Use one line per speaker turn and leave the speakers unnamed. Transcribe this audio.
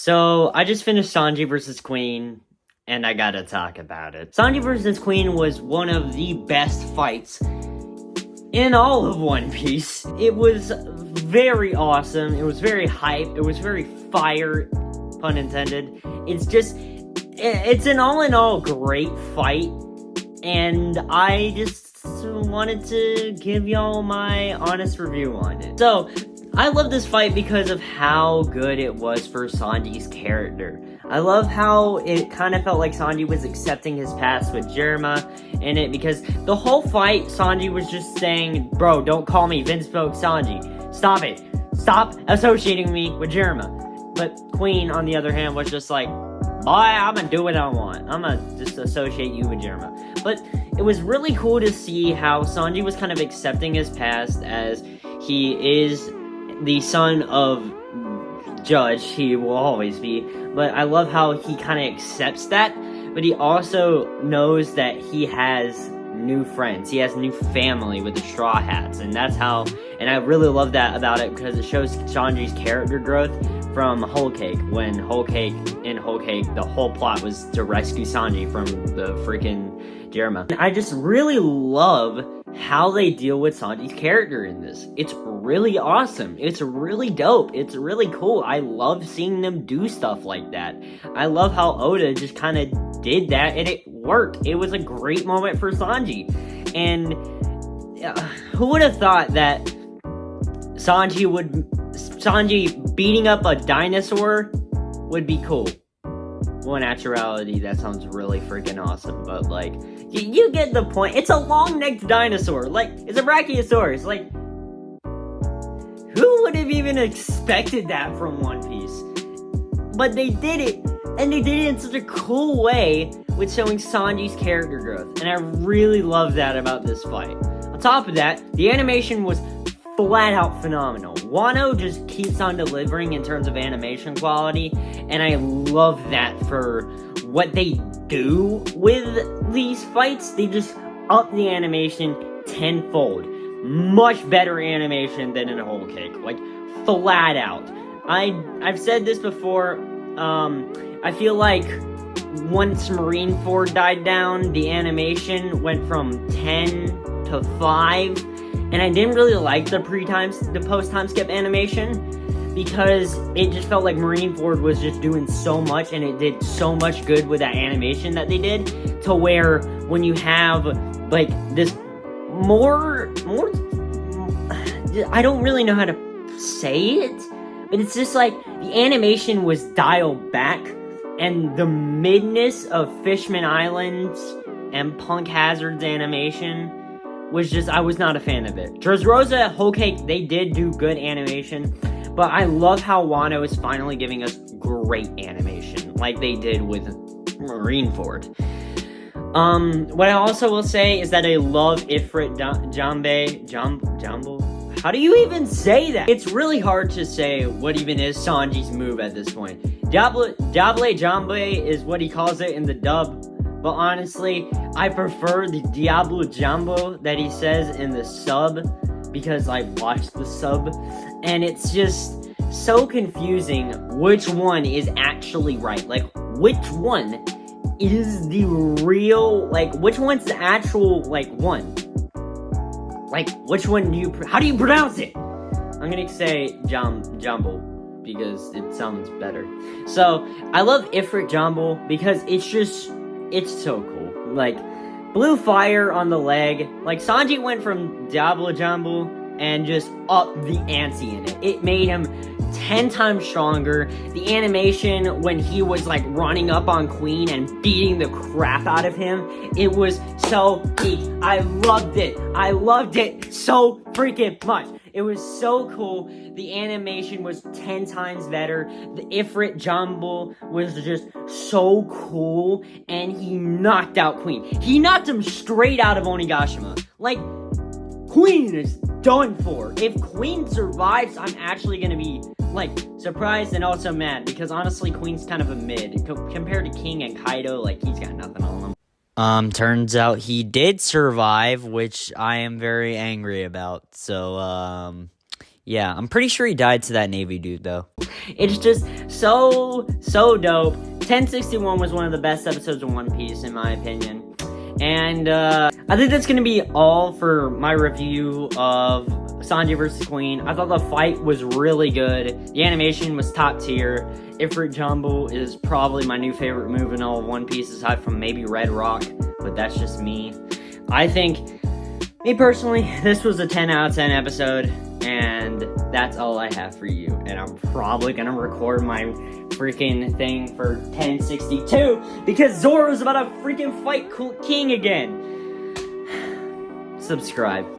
So, I just finished Sanji versus Queen, and I gotta talk about it. Sanji versus Queen was one of the best fights in all of One Piece. It was very awesome, it was very hype, it was very fire, pun intended. It's an all-in-all great fight, and I just wanted to give y'all my honest review on it. So, I love this fight because of how good it was for Sanji's character. I love how it kind of felt like Sanji was accepting his past with Jiraiya in it, because the whole fight, Sanji was just saying, bro, don't call me Vince Spoke Sanji. Stop it. Stop associating me with Jiraiya. But Queen, on the other hand, was just like, boy, I'm gonna do what I want. I'm gonna just associate you with Jiraiya. But it was really cool to see how Sanji was kind of accepting his past, as he is the son of Judge, he will always be, but I love how he kind of accepts that, but he also knows that he has new friends, he has new family with the Straw Hats, and I really love that about it, because it shows Sanji's character growth from Whole Cake, when in Whole Cake, the whole plot was to rescue Sanji from the freaking Jiraiya. And I just really love how they deal with Sanji's character in this. It's really awesome. It's really dope. It's really cool. I love seeing them do stuff like that. I love how Oda just kind of did that, and it worked. It was a great moment for Sanji. And who would have thought that Sanji beating up a dinosaur would be cool? Well, in actuality, that sounds really freaking awesome, but, like, you get the point. It's a long-necked dinosaur. Like, it's a Brachiosaurus. Like, who would have even expected that from One Piece? But they did it, and they did it in such a cool way with showing Sanji's character growth, and I really love that about this fight. On top of that, the animation was flat-out phenomenal. Wano just keeps on delivering in terms of animation quality, and I love that for what they do with these fights. They just up the animation tenfold. Much better animation than in Whole Cake, like, flat out. I've said this before, I feel like once Marineford died down, the animation went from 10 to 5, and I didn't really like the post-time skip animation, because it just felt like Marineford was just doing so much, and it did so much good with that animation that they did, to where when you have, like, this more, I don't really know how to say it, but it's just like, the animation was dialed back, and the midness of Fishman Islands and Punk Hazard's animation was just, I was not a fan of it. Dressrosa, Whole Cake, they did do good animation, but I love how Wano is finally giving us great animation, like they did with Marineford. What I also will say is that I love Ifrit Jambo. How do you even say that? It's really hard to say what even is Sanji's move at this point. Dable Jambe is what he calls it in the dub, but honestly, I prefer the Diablo Jumbo that he says in the sub, because I watched the sub, and it's just so confusing which one is actually right. Like, which one is the real, like, which one's the actual, like, one? Like, which one how do you pronounce it? I'm gonna say Jumbo, because it sounds better. So, I love Ifrit Jumbo, because it's so cool. Like, blue fire on the leg. Like, Sanji went from Diablo Jumbo and just up the ante in it. It made him 10 times stronger. The animation when he was, like, running up on Queen and beating the crap out of him, it was so peak. I loved it. I loved it so freaking much. It was so cool. The animation was 10 times better. The Ifrit Jumbo was just so cool, and he knocked out Queen. He knocked him straight out of Onigashima. Like, Queen is done for. If Queen survives, I'm actually gonna be, like, surprised and also mad, because honestly, Queen's kind of a mid. Compared to King and Kaido, like, he's got nothing on him. Turns out he did survive, which I am very angry about. So,
Yeah, I'm pretty sure he died to that Navy dude, though.
It's just so dope. 1061 was one of the best episodes of One Piece, in my opinion. And I think that's going to be all for my review of Sanji vs. Queen. I thought the fight was really good. The animation was top tier. Ifrit Jumbo is probably my new favorite move in all of One Piece, aside from maybe Red Rock, but that's just me. I think, me personally, this was a 10 out of 10 episode, and that's all I have for you. And I'm probably going to record my freaking thing for 1062 because Zoro's about to freaking fight King again. Subscribe.